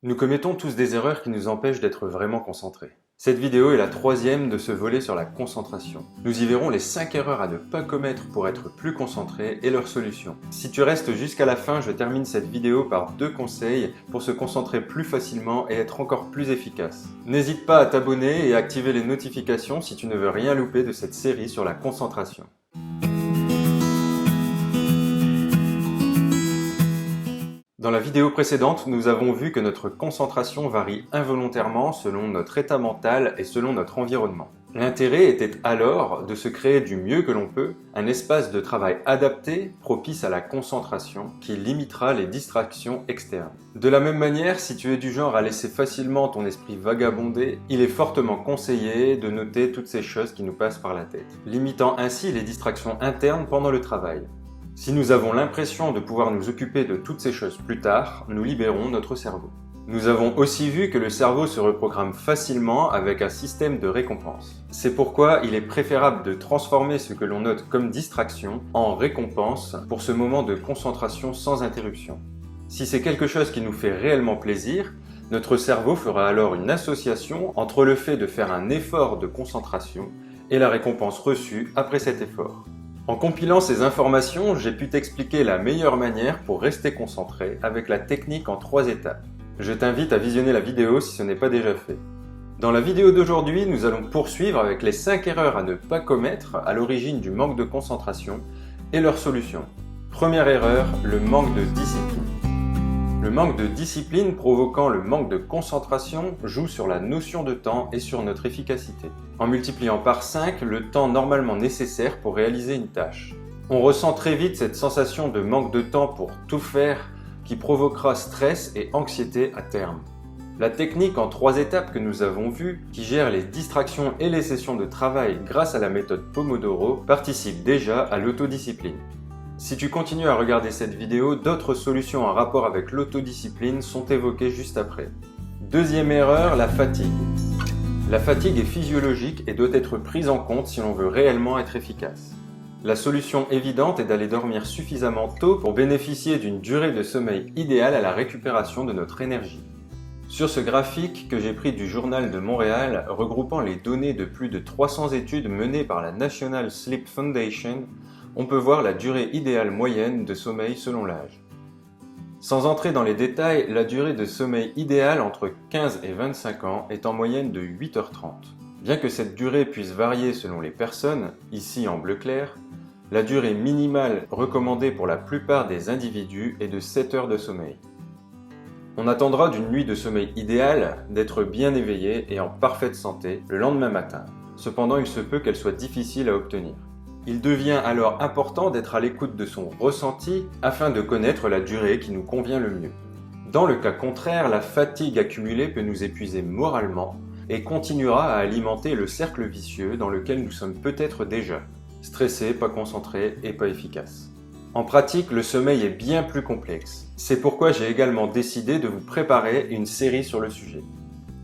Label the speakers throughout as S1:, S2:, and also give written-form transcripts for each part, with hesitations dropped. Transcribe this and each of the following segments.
S1: Nous commettons tous des erreurs qui nous empêchent d'être vraiment concentrés. Cette vidéo est la troisième de ce volet sur la concentration. Nous y verrons les 5 erreurs à ne pas commettre pour être plus concentré et leurs solutions. Si tu restes jusqu'à la fin, je termine cette vidéo par 2 conseils pour se concentrer plus facilement et être encore plus efficace. N'hésite pas à t'abonner et à activer les notifications si tu ne veux rien louper de cette série sur la concentration. Dans la vidéo précédente, nous avons vu que notre concentration varie involontairement selon notre état mental et selon notre environnement. L'intérêt était alors de se créer du mieux que l'on peut un espace de travail adapté, propice à la concentration, qui limitera les distractions externes. De la même manière, si tu es du genre à laisser facilement ton esprit vagabonder, il est fortement conseillé de noter toutes ces choses qui nous passent par la tête, limitant ainsi les distractions internes pendant le travail. Si nous avons l'impression de pouvoir nous occuper de toutes ces choses plus tard, nous libérons notre cerveau. Nous avons aussi vu que le cerveau se reprogramme facilement avec un système de récompense. C'est pourquoi il est préférable de transformer ce que l'on note comme distraction en récompense pour ce moment de concentration sans interruption. Si c'est quelque chose qui nous fait réellement plaisir, notre cerveau fera alors une association entre le fait de faire un effort de concentration et la récompense reçue après cet effort. En compilant ces informations, j'ai pu t'expliquer la meilleure manière pour rester concentré avec la technique en 3 étapes. Je t'invite à visionner la vidéo si ce n'est pas déjà fait. Dans la vidéo d'aujourd'hui, nous allons poursuivre avec les 5 erreurs à ne pas commettre à l'origine du manque de concentration et leurs solutions. Première erreur, le manque de discipline. Le manque de discipline provoquant le manque de concentration joue sur la notion de temps et sur notre efficacité, en multipliant par 5 le temps normalement nécessaire pour réaliser une tâche. On ressent très vite cette sensation de manque de temps pour tout faire qui provoquera stress et anxiété à terme. La technique en 3 étapes que nous avons vue, qui gère les distractions et les sessions de travail grâce à la méthode Pomodoro, participe déjà à l'autodiscipline. Si tu continues à regarder cette vidéo, d'autres solutions en rapport avec l'autodiscipline sont évoquées juste après. Deuxième erreur, la fatigue. La fatigue est physiologique et doit être prise en compte si l'on veut réellement être efficace. La solution évidente est d'aller dormir suffisamment tôt pour bénéficier d'une durée de sommeil idéale à la récupération de notre énergie. Sur ce graphique que j'ai pris du Journal de Montréal, regroupant les données de plus de 300 études menées par la National Sleep Foundation, on peut voir la durée idéale moyenne de sommeil selon l'âge. Sans entrer dans les détails, la durée de sommeil idéale entre 15 et 25 ans est en moyenne de 8h30. Bien que cette durée puisse varier selon les personnes, ici en bleu clair, la durée minimale recommandée pour la plupart des individus est de 7 heures de sommeil. On attendra d'une nuit de sommeil idéale d'être bien éveillé et en parfaite santé le lendemain matin. Cependant, il se peut qu'elle soit difficile à obtenir. Il devient alors important d'être à l'écoute de son ressenti afin de connaître la durée qui nous convient le mieux. Dans le cas contraire, la fatigue accumulée peut nous épuiser moralement et continuera à alimenter le cercle vicieux dans lequel nous sommes peut-être déjà, stressés, pas concentrés et pas efficaces. En pratique, le sommeil est bien plus complexe. C'est pourquoi j'ai également décidé de vous préparer une série sur le sujet.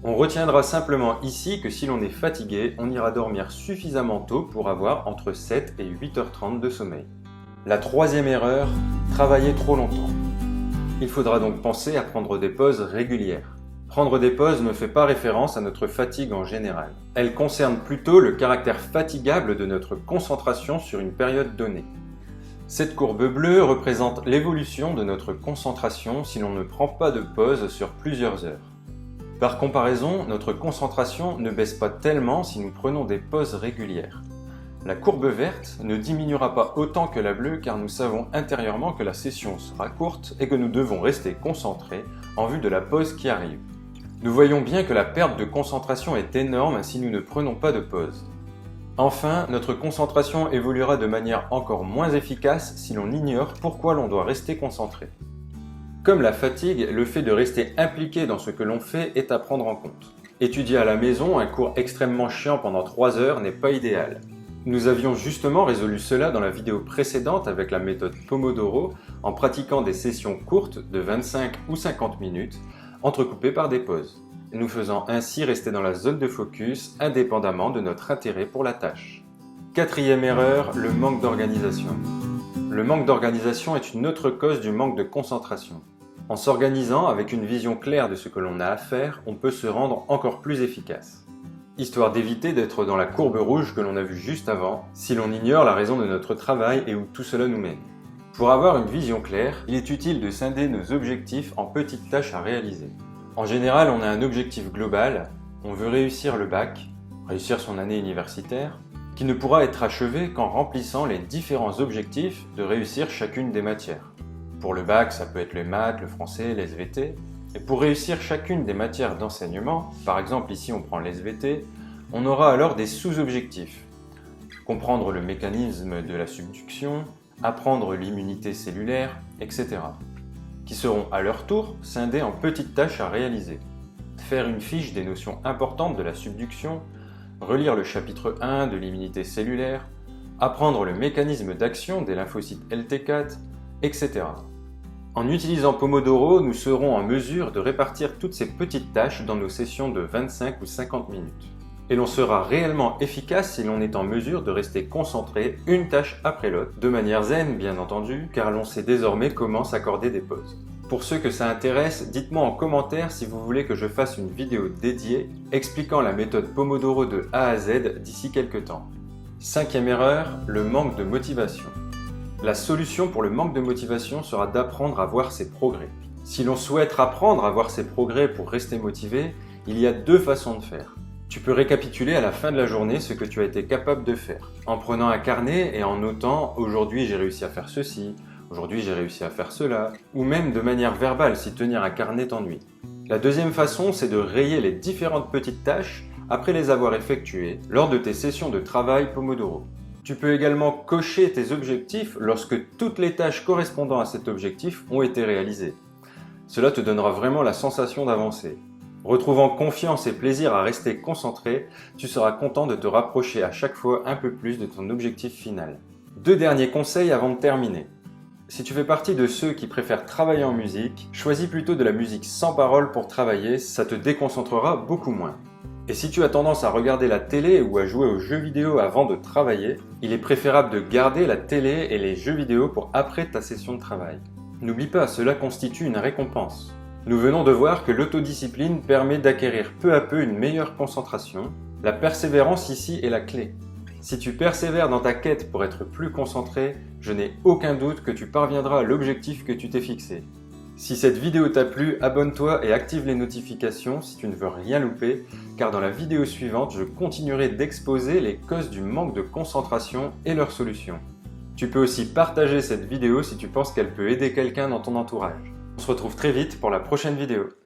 S1: On retiendra simplement ici que si l'on est fatigué, on ira dormir suffisamment tôt pour avoir entre 7 et 8h30 de sommeil. La troisième erreur, travailler trop longtemps. Il faudra donc penser à prendre des pauses régulières. Prendre des pauses ne fait pas référence à notre fatigue en général. Elle concerne plutôt le caractère fatigable de notre concentration sur une période donnée. Cette courbe bleue représente l'évolution de notre concentration si l'on ne prend pas de pause sur plusieurs heures. Par comparaison, notre concentration ne baisse pas tellement si nous prenons des pauses régulières. La courbe verte ne diminuera pas autant que la bleue car nous savons intérieurement que la session sera courte et que nous devons rester concentrés en vue de la pause qui arrive. Nous voyons bien que la perte de concentration est énorme si nous ne prenons pas de pause. Enfin, notre concentration évoluera de manière encore moins efficace si l'on ignore pourquoi l'on doit rester concentré. Comme la fatigue, le fait de rester impliqué dans ce que l'on fait est à prendre en compte. Étudier à la maison un cours extrêmement chiant pendant 3 heures n'est pas idéal. Nous avions justement résolu cela dans la vidéo précédente avec la méthode Pomodoro en pratiquant des sessions courtes de 25 ou 50 minutes, entrecoupées par des pauses, nous faisant ainsi rester dans la zone de focus indépendamment de notre intérêt pour la tâche. Quatrième erreur, le manque d'organisation. Le manque d'organisation est une autre cause du manque de concentration. En s'organisant avec une vision claire de ce que l'on a à faire, on peut se rendre encore plus efficace. Histoire d'éviter d'être dans la courbe rouge que l'on a vue juste avant, si l'on ignore la raison de notre travail et où tout cela nous mène. Pour avoir une vision claire, il est utile de scinder nos objectifs en petites tâches à réaliser. En général, on a un objectif global, on veut réussir le bac, réussir son année universitaire, qui ne pourra être achevé qu'en remplissant les différents objectifs de réussir chacune des matières. Pour le bac, ça peut être les maths, le français, les SVT. Et pour réussir chacune des matières d'enseignement, par exemple ici on prend les SVT, on aura alors des sous-objectifs. Comprendre le mécanisme de la subduction, apprendre l'immunité cellulaire, etc. qui seront à leur tour scindés en petites tâches à réaliser. Faire une fiche des notions importantes de la subduction, relire le chapitre 1 de l'immunité cellulaire, apprendre le mécanisme d'action des lymphocytes LT4, etc. En utilisant Pomodoro, nous serons en mesure de répartir toutes ces petites tâches dans nos sessions de 25 ou 50 minutes. Et l'on sera réellement efficace si l'on est en mesure de rester concentré une tâche après l'autre, de manière zen bien entendu, car l'on sait désormais comment s'accorder des pauses. Pour ceux que ça intéresse, dites-moi en commentaire si vous voulez que je fasse une vidéo dédiée expliquant la méthode Pomodoro de A à Z d'ici quelques temps. 5e erreur, le manque de motivation. La solution pour le manque de motivation sera d'apprendre à voir ses progrès. Si l'on souhaite apprendre à voir ses progrès pour rester motivé, il y a 2 façons de faire. Tu peux récapituler à la fin de la journée ce que tu as été capable de faire, en prenant un carnet et en notant « aujourd'hui j'ai réussi à faire ceci »,« aujourd'hui j'ai réussi à faire cela », ou même de manière verbale si tenir un carnet t'ennuie. La 2e façon, c'est de rayer les différentes petites tâches après les avoir effectuées lors de tes sessions de travail Pomodoro. Tu peux également cocher tes objectifs lorsque toutes les tâches correspondant à cet objectif ont été réalisées. Cela te donnera vraiment la sensation d'avancer. Retrouvant confiance et plaisir à rester concentré, tu seras content de te rapprocher à chaque fois un peu plus de ton objectif final. 2 derniers conseils avant de terminer. Si tu fais partie de ceux qui préfèrent travailler en musique, choisis plutôt de la musique sans paroles pour travailler, ça te déconcentrera beaucoup moins. Et si tu as tendance à regarder la télé ou à jouer aux jeux vidéo avant de travailler, il est préférable de garder la télé et les jeux vidéo pour après ta session de travail. N'oublie pas, cela constitue une récompense. Nous venons de voir que l'autodiscipline permet d'acquérir peu à peu une meilleure concentration. La persévérance ici est la clé. Si tu persévères dans ta quête pour être plus concentré, je n'ai aucun doute que tu parviendras à l'objectif que tu t'es fixé. Si cette vidéo t'a plu, abonne-toi et active les notifications si tu ne veux rien louper, car dans la vidéo suivante, je continuerai d'exposer les causes du manque de concentration et leurs solutions. Tu peux aussi partager cette vidéo si tu penses qu'elle peut aider quelqu'un dans ton entourage. On se retrouve très vite pour la prochaine vidéo.